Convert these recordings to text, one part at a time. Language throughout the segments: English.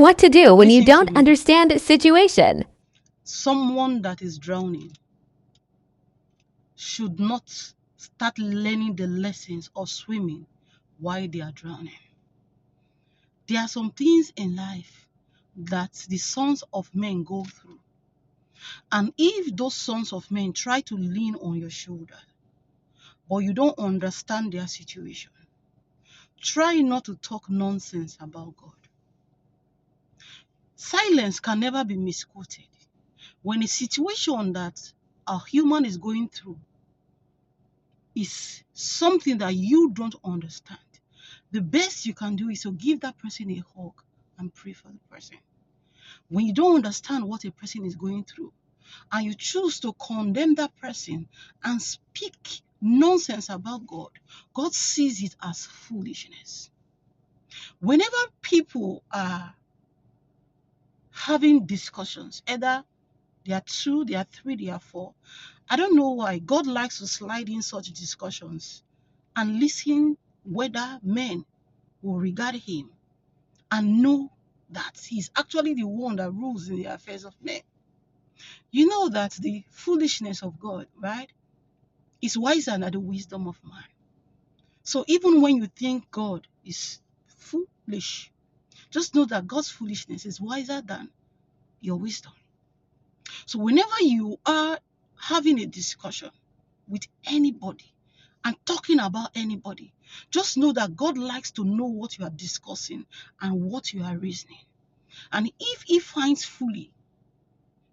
What to do when you Listen to don't me. understand a situation. Someone that is drowning should not start learning the lessons of swimming while they are drowning. There are some things in life that the sons of men go through. And if those sons of men try to lean on your shoulder, but you don't understand their situation, try not to talk nonsense about God. Silence can never be misquoted. When a situation that a human is going through is something that you don't understand, the best you can do is to give that person a hug and pray for the person. When you don't understand what a person is going through and you choose to condemn that person and speak nonsense about God, God sees it as foolishness. Whenever people are having discussions, either they are two, they are three, they are four, I don't know why God likes to slide in such discussions and listen whether men will regard him and know that he's actually the one that rules in the affairs of men. You know that the foolishness of God, right, is wiser than the wisdom of man. So even when you think God is foolish, just know that God's foolishness is wiser than your wisdom. So whenever you are having a discussion with anybody and talking about anybody, just know that God likes to know what you are discussing and what you are reasoning. And if he finds fully,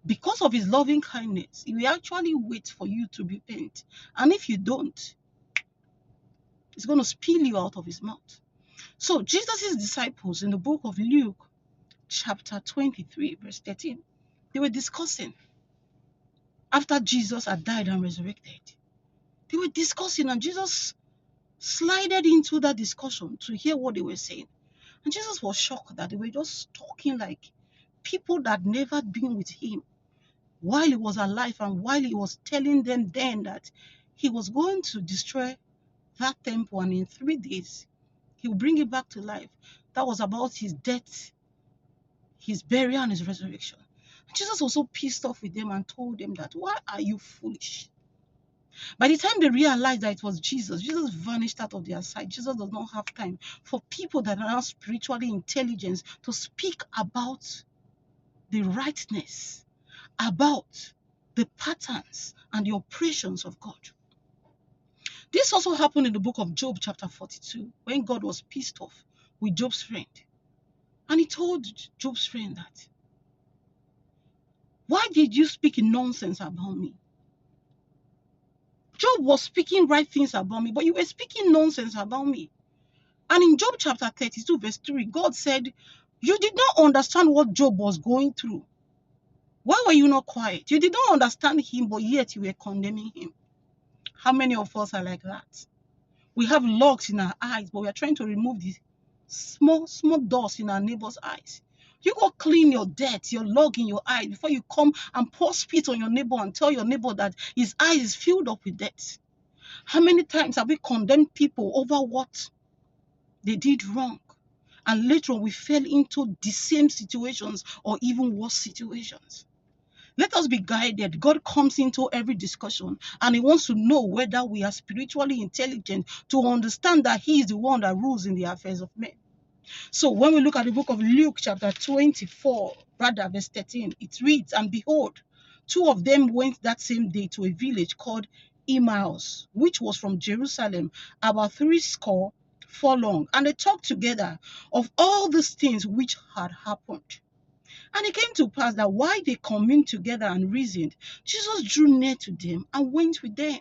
because of his loving kindness, he will actually wait for you to repent. And if you don't, he's going to spill you out of his mouth. So Jesus' disciples in the book of Luke, chapter 23, verse 13, they were discussing after Jesus had died and resurrected. They were discussing and Jesus slided into that discussion to hear what they were saying. And Jesus was shocked that they were just talking like people that never been with him while he was alive, and while he was telling them then that he was going to destroy that temple and in 3 days he will bring it back to life. That was about his death, his burial, and his resurrection. Jesus was so pissed off with them and told them that, why are you foolish? By the time they realized that it was Jesus, Jesus vanished out of their sight. Jesus does not have time for people that are not spiritually intelligent to speak about the rightness, about the patterns and the operations of God. This also happened in the book of Job, chapter 42, when God was pissed off with Job's friend. And he told Job's friend that, why did you speak nonsense about me? Job was speaking right things about me, but you were speaking nonsense about me. And in Job chapter 32, verse 3, God said, you did not understand what Job was going through. Why were you not quiet? You did not understand him, but yet you were condemning him. How many of us are like that? We have logs in our eyes, but we are trying to remove the small dust in our neighbor's eyes. You go clean your dirt, your log in your eye, before you come and pour spit on your neighbor and tell your neighbor that his eye is filled up with dirt. How many times have we condemned people over what they did wrong? And later on, we fell into the same situations or even worse situations. Let us be guided. God comes into every discussion and he wants to know whether we are spiritually intelligent to understand that he is the one that rules in the affairs of men. So when we look at the book of Luke chapter 24, verse 13, it reads, and behold, two of them went that same day to a village called Emmaus, which was from Jerusalem, about 80 furlongs, and they talked together of all these things which had happened. And it came to pass that while they communed together and reasoned, Jesus drew near to them and went with them.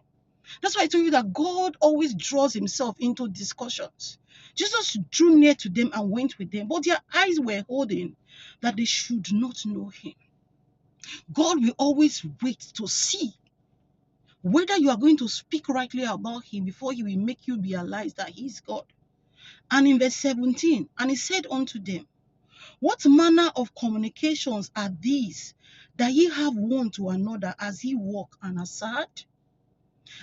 That's why I told you that God always draws himself into discussions. Jesus drew near to them and went with them, but their eyes were holding that they should not know him. God will always wait to see whether you are going to speak rightly about him before he will make you realize that he is God. And in verse 17, and he said unto them, what manner of communications are these that ye have one to another as ye walk and are sad?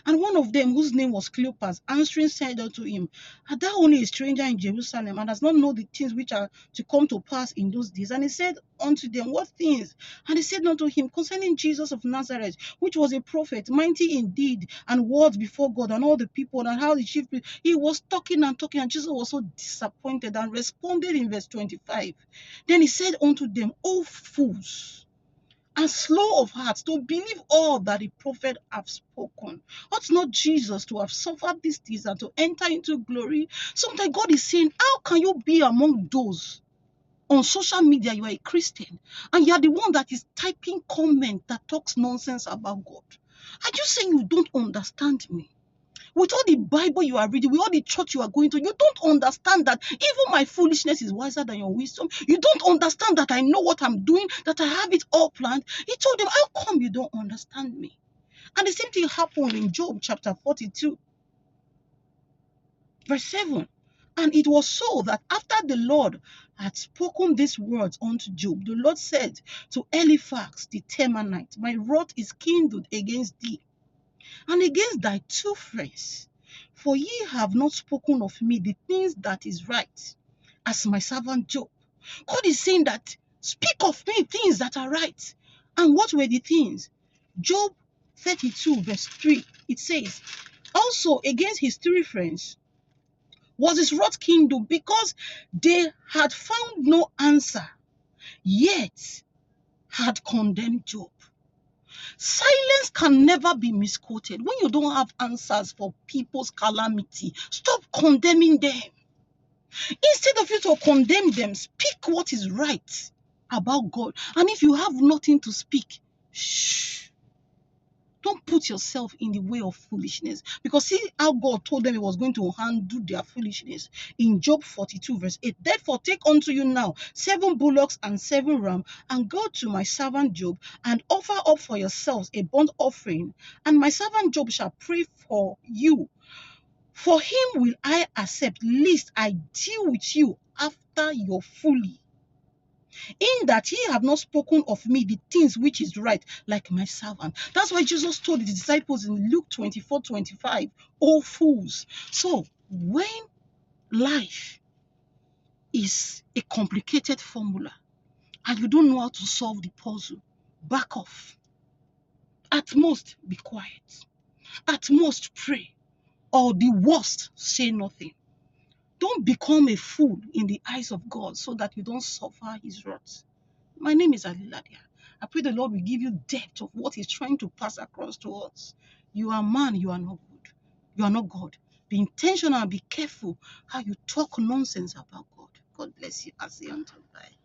And one of them, whose name was Cleopas, answering said unto him, Art thou only a stranger in Jerusalem, and dost not know the things which are to come to pass in those days? And he said unto them, What things? And he said unto him, Concerning Jesus of Nazareth, which was a prophet, mighty indeed, and words before God and all the people, and how the chief priest, he was talking, and Jesus was so disappointed and responded in verse 25. Then he said unto them, O fools, and slow of heart to believe all that the prophet have spoken. Ought not Jesus to have suffered these things and to enter into glory? Sometimes God is saying, how can you be among those on social media? You are a Christian and you are the one that is typing comment that talks nonsense about God. Are you saying you don't understand me? With all the Bible you are reading, with all the church you are going to, you don't understand that even my foolishness is wiser than your wisdom. You don't understand that I know what I'm doing, that I have it all planned. He told them, how come you don't understand me? And the same thing happened in Job chapter 42, verse 7. And it was so that after the Lord had spoken these words unto Job, the Lord said to Eliphaz the Temanite, My wrath is kindled against thee, and against thy two friends, for ye have not spoken of me the things that is right, as my servant Job. God is saying that speak of me things that are right. And what were the things? Job 32 verse 3, it says, also against his three friends was his wrath kindled, because they had found no answer, yet had condemned Job. Silence can never be misquoted. When you don't have answers for people's calamity, stop condemning them. Instead of you to condemn them, speak what is right about God. And if you have nothing to speak, shh. Don't put yourself in the way of foolishness. Because see how God told them he was going to handle their foolishness. In Job 42 verse 8, therefore take unto you now 7 bullocks and 7 rams, and go to my servant Job, and offer up for yourselves a burnt offering. And my servant Job shall pray for you. For him will I accept, lest I deal with you after your folly, in that ye have not spoken of me the things which is right, like my servant. That's why Jesus told the disciples in Luke 24:25, O fools. So when life is a complicated formula and you don't know how to solve the puzzle, back off. At most, be quiet. At most, pray. Or the worst, say nothing. Don't become a fool in the eyes of God so that you don't suffer his wrath. My name is ALELADIA. I pray the Lord will give you depth of what he's trying to pass across to us. You are man, you are not good. You are not God. Be intentional and be careful how you talk nonsense about God. God bless you. I'll see you until bye.